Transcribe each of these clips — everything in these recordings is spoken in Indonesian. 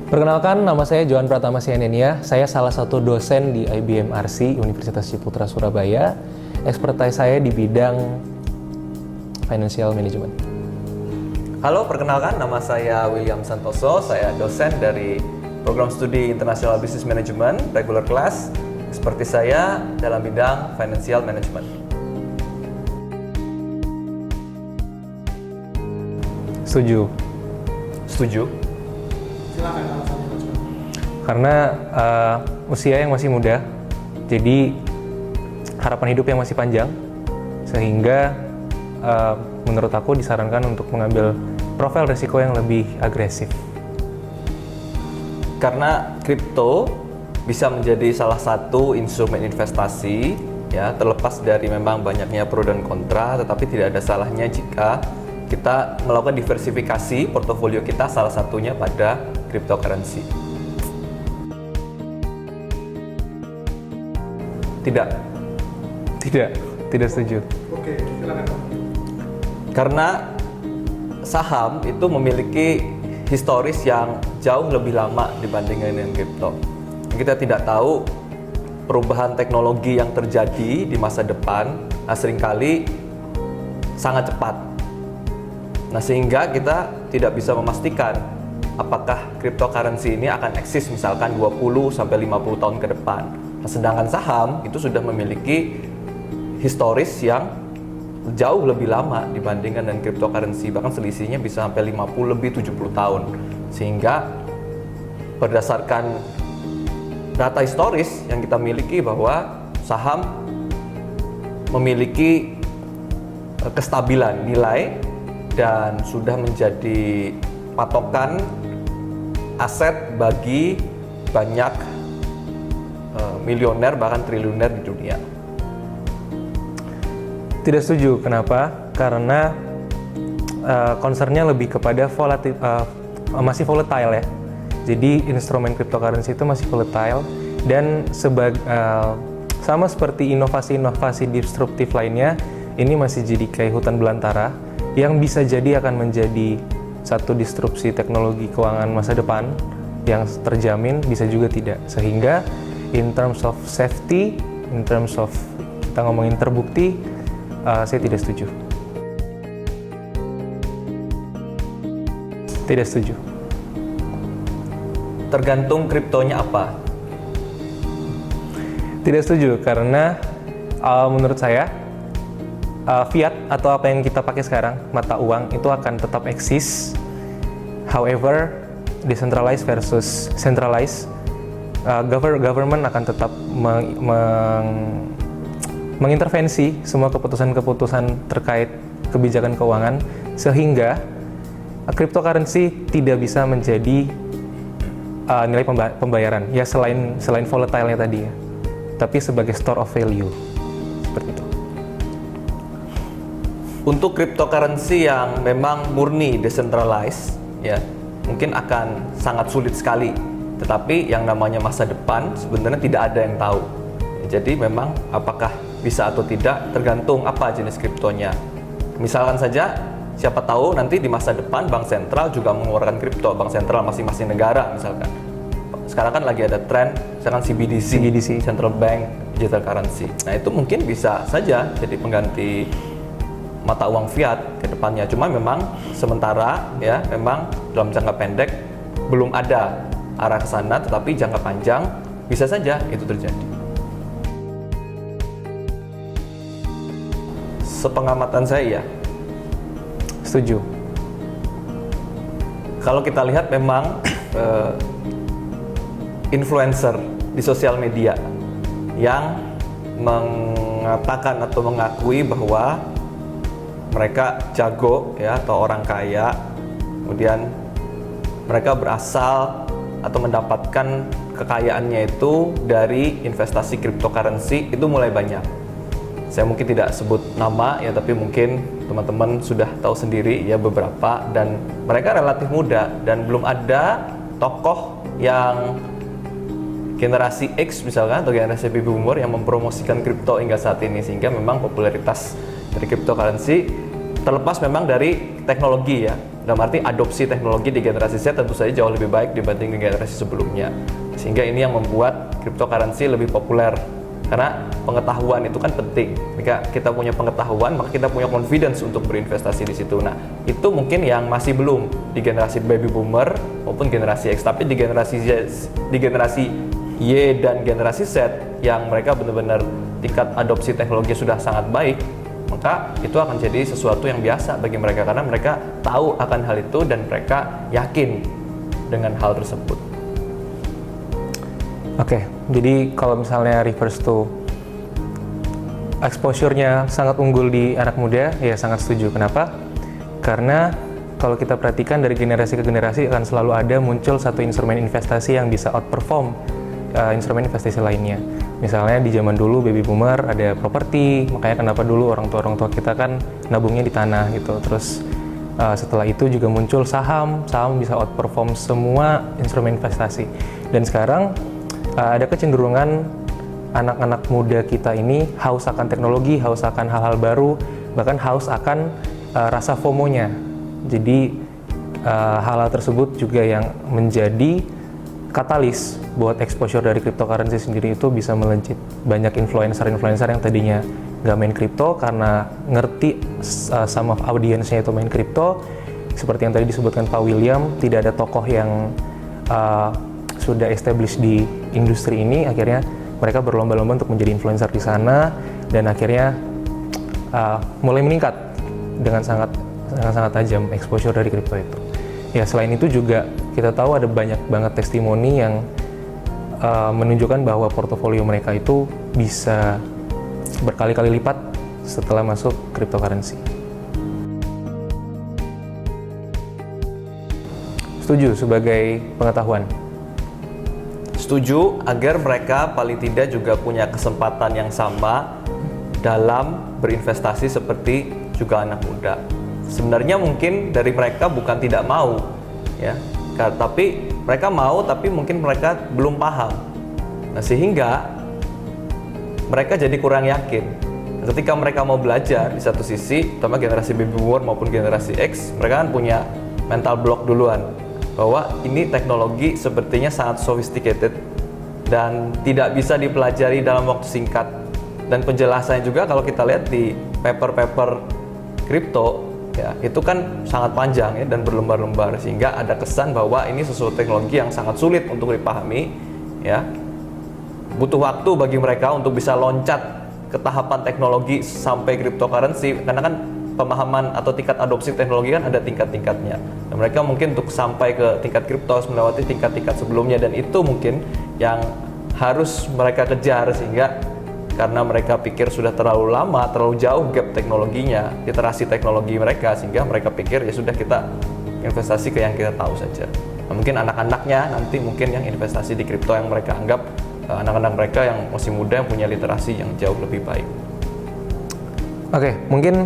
Perkenalkan, nama saya Johan Pratama Sianenia. Saya salah satu dosen di IBM RC, Universitas Ciputra Surabaya. Expertise saya di bidang financial management. Halo, perkenalkan nama saya William Santoso. Saya dosen dari Program Studi International Business Management, regular class. Seperti saya dalam bidang financial management. Setuju. Setuju? Silakan alasannya, Mas. Karena usia yang masih muda, jadi harapan hidup yang masih panjang, sehingga menurut aku disarankan untuk mengambil profil risiko yang lebih agresif. Karena kripto bisa menjadi salah satu instrumen investasi, ya, terlepas dari memang banyaknya pro dan kontra, tetapi tidak ada salahnya jika kita melakukan diversifikasi portofolio kita, salah satunya pada cryptocurrency. Tidak setuju. Oke, silakan, Pak. Karena saham itu memiliki historis yang jauh lebih lama dibandingkan dengan kripto. Kita tidak tahu perubahan teknologi yang terjadi di masa depan, seringkali sangat cepat. Nah, sehingga kita tidak bisa memastikan apakah cryptocurrency ini akan eksis misalkan 20-50 tahun ke depan. Nah, sedangkan saham itu sudah memiliki historis yang jauh lebih lama dibandingkan dengan cryptocurrency, bahkan selisihnya bisa sampai 50 lebih 70 tahun. Sehingga berdasarkan data historis yang kita miliki bahwa saham memiliki kestabilan nilai dan sudah menjadi patokan aset bagi banyak milioner bahkan triliuner di dunia. Tidak setuju. Kenapa? Karena concernnya lebih kepada masih volatile ya. Jadi instrumen cryptocurrency itu masih volatile dan sama seperti inovasi-inovasi disruptif lainnya, ini masih jadi kayak hutan belantara yang bisa jadi akan menjadi satu disrupsi teknologi keuangan masa depan yang terjamin, bisa juga tidak. Sehingga in terms of safety, in terms of kita ngomongin terbukti, saya tidak setuju. Tidak setuju. Tergantung kriptonya apa. Tidak setuju karena menurut saya fiat atau apa yang kita pakai sekarang, mata uang itu akan tetap eksis. However, decentralized versus centralized, government akan tetap mengintervensi semua keputusan-keputusan terkait kebijakan keuangan, sehingga cryptocurrency tidak bisa menjadi nilai pembayaran ya, selain volatile-nya tadi ya, tapi sebagai store of value seperti itu. Untuk cryptocurrency yang memang murni decentralized, ya, mungkin akan sangat sulit sekali. Tetapi yang namanya masa depan sebenarnya tidak ada yang tahu. Jadi memang apakah bisa atau tidak tergantung apa jenis kriptonya. Misalkan saja, siapa tahu nanti di masa depan bank sentral juga mengeluarkan kripto, bank sentral masing-masing negara misalkan. Sekarang kan lagi ada tren, misalkan CBDC, Central Bank Digital Currency. Nah, itu mungkin bisa saja jadi pengganti mata uang fiat ke depannya. Cuma memang sementara ya, memang dalam jangka pendek belum ada arah ke sana, tetapi jangka panjang bisa saja itu terjadi. Sepengamatan saya ya, Setuju. kalau kita lihat memang influencer di sosial media yang mengatakan atau mengakui bahwa mereka jago ya, atau orang kaya, kemudian mereka berasal atau mendapatkan kekayaannya itu dari investasi cryptocurrency, itu mulai banyak. Saya mungkin tidak sebut nama ya, tapi mungkin teman-teman sudah tahu sendiri ya beberapa, dan mereka relatif muda dan belum ada tokoh yang generasi X misalkan atau generasi baby boomer yang mempromosikan kripto hingga saat ini, sehingga memang popularitas dari cryptocurrency terlepas memang dari teknologi ya, Dalam arti adopsi teknologi di generasi Z tentu saja jauh lebih baik dibanding di generasi sebelumnya. Sehingga ini yang membuat cryptocurrency lebih populer. Karena pengetahuan itu kan penting. Jika kita punya pengetahuan, maka kita punya confidence untuk berinvestasi di situ. Nah, itu mungkin yang masih belum di generasi baby boomer maupun generasi X. Tapi di generasi Y dan generasi Z yang mereka benar-benar tingkat adopsi teknologi sudah sangat baik, maka itu akan jadi sesuatu yang biasa bagi mereka karena mereka tahu akan hal itu dan mereka yakin dengan hal tersebut. Oke, jadi kalau misalnya refers to exposure-nya sangat unggul di anak muda, ya sangat setuju. Kenapa? Karena kalau kita perhatikan dari generasi ke generasi akan selalu ada muncul satu instrumen investasi yang bisa outperform instrumen investasi lainnya. Misalnya di zaman dulu baby boomer ada properti, makanya kenapa dulu orang tua kita kan nabungnya di tanah gitu. Terus setelah itu juga muncul saham bisa outperform semua instrumen investasi. Dan sekarang ada kecenderungan anak-anak muda kita ini haus akan teknologi, haus akan hal-hal baru, bahkan haus akan rasa FOMO-nya. Jadi hal-hal tersebut juga yang menjadi katalis buat exposure dari cryptocurrency sendiri itu bisa melejit. Banyak influencer yang tadinya nggak main kripto karena ngerti some of audience-nya itu main kripto. Seperti yang tadi disebutkan Pak William, tidak ada tokoh yang sudah established di industri ini, akhirnya mereka berlomba-lomba untuk menjadi influencer di sana dan akhirnya mulai meningkat dengan sangat tajam exposure dari kripto itu. Ya, selain itu juga kita tahu ada banyak banget testimoni yang menunjukkan bahwa portofolio mereka itu bisa berkali-kali lipat setelah masuk cryptocurrency. Setuju sebagai pengetahuan? Setuju agar mereka paling tidak juga punya kesempatan yang sama dalam berinvestasi seperti juga anak muda. Sebenarnya mungkin dari mereka bukan tidak mau, ya, tapi mereka mau, tapi mungkin mereka belum paham. Nah, sehingga mereka jadi kurang yakin. Ketika mereka mau belajar di satu sisi, terutama generasi baby boomer maupun generasi X, mereka kan punya mental block duluan bahwa ini teknologi sepertinya sangat sophisticated dan tidak bisa dipelajari dalam waktu singkat. Dan penjelasannya juga kalau kita lihat di paper-paper kripto, ya, itu kan sangat panjang ya dan berlembar-lembar sehingga ada kesan bahwa ini sesuatu teknologi yang sangat sulit untuk dipahami, ya. Butuh waktu bagi mereka untuk bisa loncat ke tahapan teknologi sampai cryptocurrency karena kan pemahaman atau tingkat adopsi teknologi kan ada tingkat-tingkatnya. Dan mereka mungkin untuk sampai ke tingkat kripto harus melewati tingkat-tingkat sebelumnya dan itu mungkin yang harus mereka kejar sehingga karena mereka pikir sudah terlalu lama, terlalu jauh gap teknologinya, literasi teknologi mereka, sehingga mereka pikir ya sudah kita investasi ke yang kita tahu saja. Nah, mungkin anak-anaknya nanti mungkin yang investasi di kripto yang mereka anggap anak-anak mereka yang masih muda yang punya literasi yang jauh lebih baik. Oke, mungkin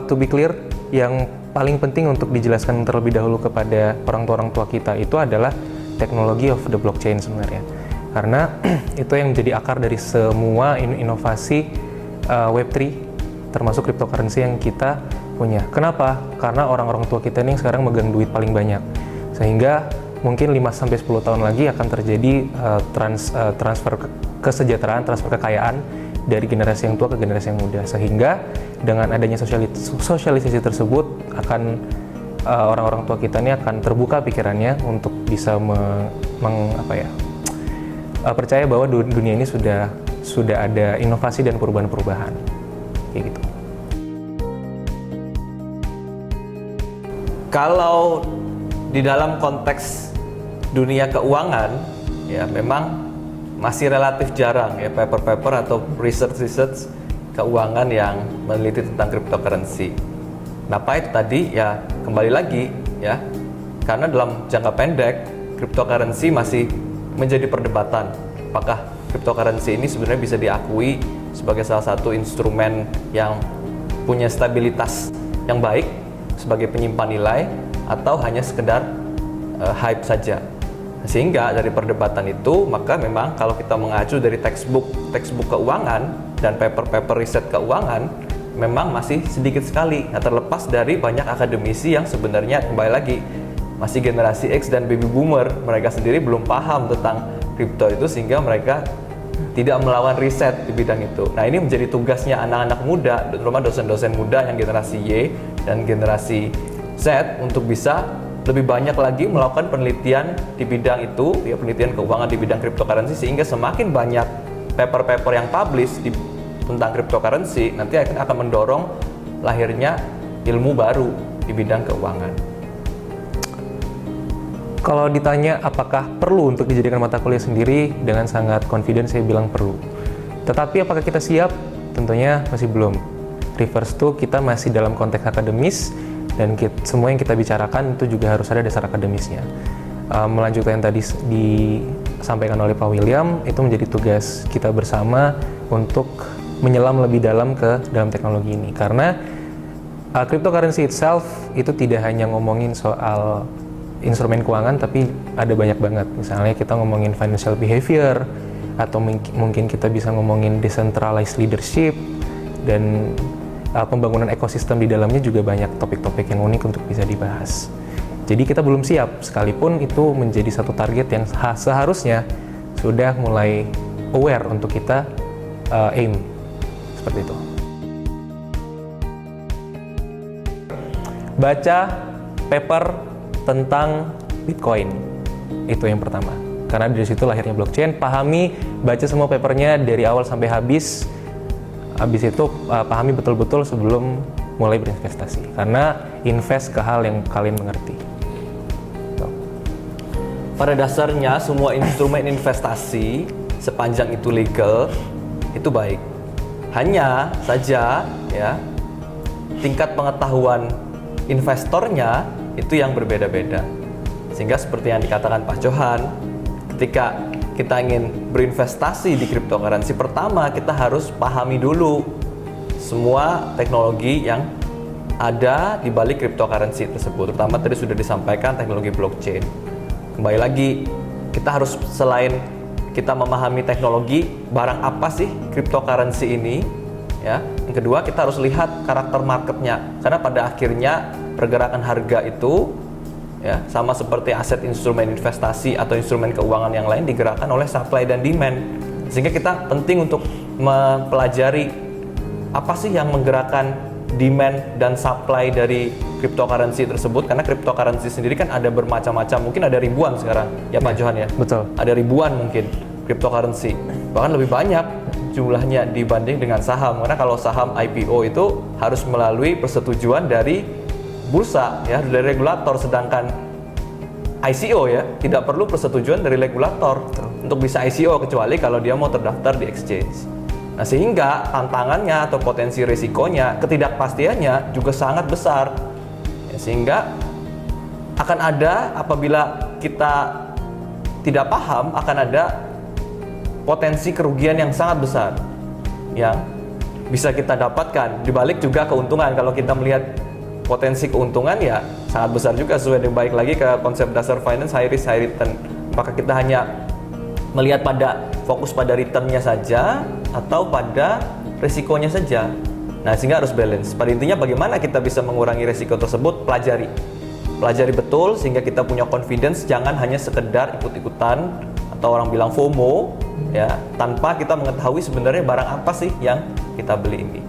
to be clear, yang paling penting untuk dijelaskan terlebih dahulu kepada orang tua kita itu adalah teknologi of the blockchain sebenarnya. Karena itu yang menjadi akar dari semua inovasi Web3 termasuk cryptocurrency yang kita punya. Kenapa? Karena orang-orang tua kita ini sekarang megang duit paling banyak. Sehingga mungkin 5-10 tahun lagi akan terjadi transfer kesejahteraan, transfer kekayaan dari generasi yang tua ke generasi yang muda. Sehingga dengan adanya sosialisasi tersebut akan orang-orang tua kita ini akan terbuka pikirannya untuk bisa percaya bahwa dunia ini sudah ada inovasi dan perubahan-perubahan kayak gitu. Kalau di dalam konteks dunia keuangan, ya memang masih relatif jarang ya paper-paper atau research keuangan yang meneliti tentang cryptocurrency. Kenapa itu tadi? Ya kembali lagi ya, karena dalam jangka pendek cryptocurrency masih menjadi perdebatan. Apakah cryptocurrency ini sebenarnya bisa diakui sebagai salah satu instrumen yang punya stabilitas yang baik sebagai penyimpan nilai atau hanya sekedar hype saja. Sehingga dari perdebatan itu, maka memang kalau kita mengacu dari textbook keuangan dan paper riset keuangan, memang masih sedikit sekali. Nah, terlepas dari banyak akademisi yang sebenarnya kembali lagi masih generasi X dan baby boomer, mereka sendiri belum paham tentang kripto itu sehingga mereka tidak melakukan riset di bidang itu. Nah, ini menjadi tugasnya anak-anak muda, terutama dosen-dosen muda yang generasi Y dan generasi Z untuk bisa lebih banyak lagi melakukan penelitian di bidang itu, ya penelitian keuangan di bidang cryptocurrency, sehingga semakin banyak paper-paper yang publish tentang cryptocurrency nanti akan mendorong lahirnya ilmu baru di bidang keuangan. Kalau ditanya apakah perlu untuk dijadikan mata kuliah sendiri, dengan sangat confident saya bilang perlu. Tetapi apakah kita siap? Tentunya masih belum. Refers to kita masih dalam konteks akademis, dan semua yang kita bicarakan itu juga harus ada dasar akademisnya. Melanjutkan yang tadi disampaikan oleh Pak William, itu menjadi tugas kita bersama untuk menyelam lebih dalam ke dalam teknologi ini. Karena cryptocurrency itself itu tidak hanya ngomongin soal instrumen keuangan, tapi ada banyak banget. Misalnya kita ngomongin financial behavior, atau mungkin kita bisa ngomongin decentralized leadership, dan pembangunan ekosistem di dalamnya juga banyak topik-topik yang unik untuk bisa dibahas. Jadi kita belum siap, sekalipun itu menjadi satu target yang seharusnya sudah mulai aware untuk kita aim seperti itu. Baca paper tentang Bitcoin, itu yang pertama. Karena dari situ lahirnya blockchain. Pahami, baca semua papernya dari awal sampai habis. Habis itu pahami betul-betul sebelum mulai berinvestasi. Karena invest ke hal yang kalian mengerti. Pada dasarnya semua instrumen investasi sepanjang itu legal itu baik. Hanya saja ya tingkat pengetahuan investornya itu yang berbeda-beda. Sehingga seperti yang dikatakan Pak Johan, ketika kita ingin berinvestasi di cryptocurrency, pertama kita harus pahami dulu semua teknologi yang ada di balik cryptocurrency tersebut. Terutama tadi sudah disampaikan teknologi blockchain. Kembali lagi, kita harus selain kita memahami teknologi, barang apa sih cryptocurrency ini, ya. Yang kedua, kita harus lihat karakter marketnya, karena pada akhirnya pergerakan harga itu ya sama seperti aset instrumen investasi atau instrumen keuangan yang lain digerakkan oleh supply dan demand. Sehingga kita penting untuk mempelajari apa sih yang menggerakkan demand dan supply dari cryptocurrency tersebut, karena cryptocurrency sendiri kan ada bermacam-macam, mungkin ada ribuan sekarang ya Pak Johan ya. Betul. Ada ribuan mungkin cryptocurrency, bahkan lebih banyak jumlahnya dibanding dengan saham, karena kalau saham IPO itu harus melalui persetujuan dari bursa ya, dari regulator, sedangkan ICO ya tidak perlu persetujuan dari regulator untuk bisa ICO, kecuali kalau dia mau terdaftar di exchange. Nah, sehingga tantangannya atau potensi risikonya, ketidakpastiannya juga sangat besar ya, sehingga akan ada, apabila kita tidak paham, akan ada potensi kerugian yang sangat besar yang bisa kita dapatkan. Dibalik juga keuntungan, kalau kita melihat potensi keuntungan ya sangat besar juga, sesuai dengan baik lagi ke konsep dasar finance, high risk high return. Apakah kita hanya melihat pada fokus pada returnnya saja atau pada risikonya saja? Nah, sehingga harus balance. Pada intinya bagaimana kita bisa mengurangi risiko tersebut, pelajari betul sehingga kita punya confidence, jangan hanya sekedar ikut-ikutan atau orang bilang FOMO ya, tanpa kita mengetahui sebenarnya barang apa sih yang kita beli ini.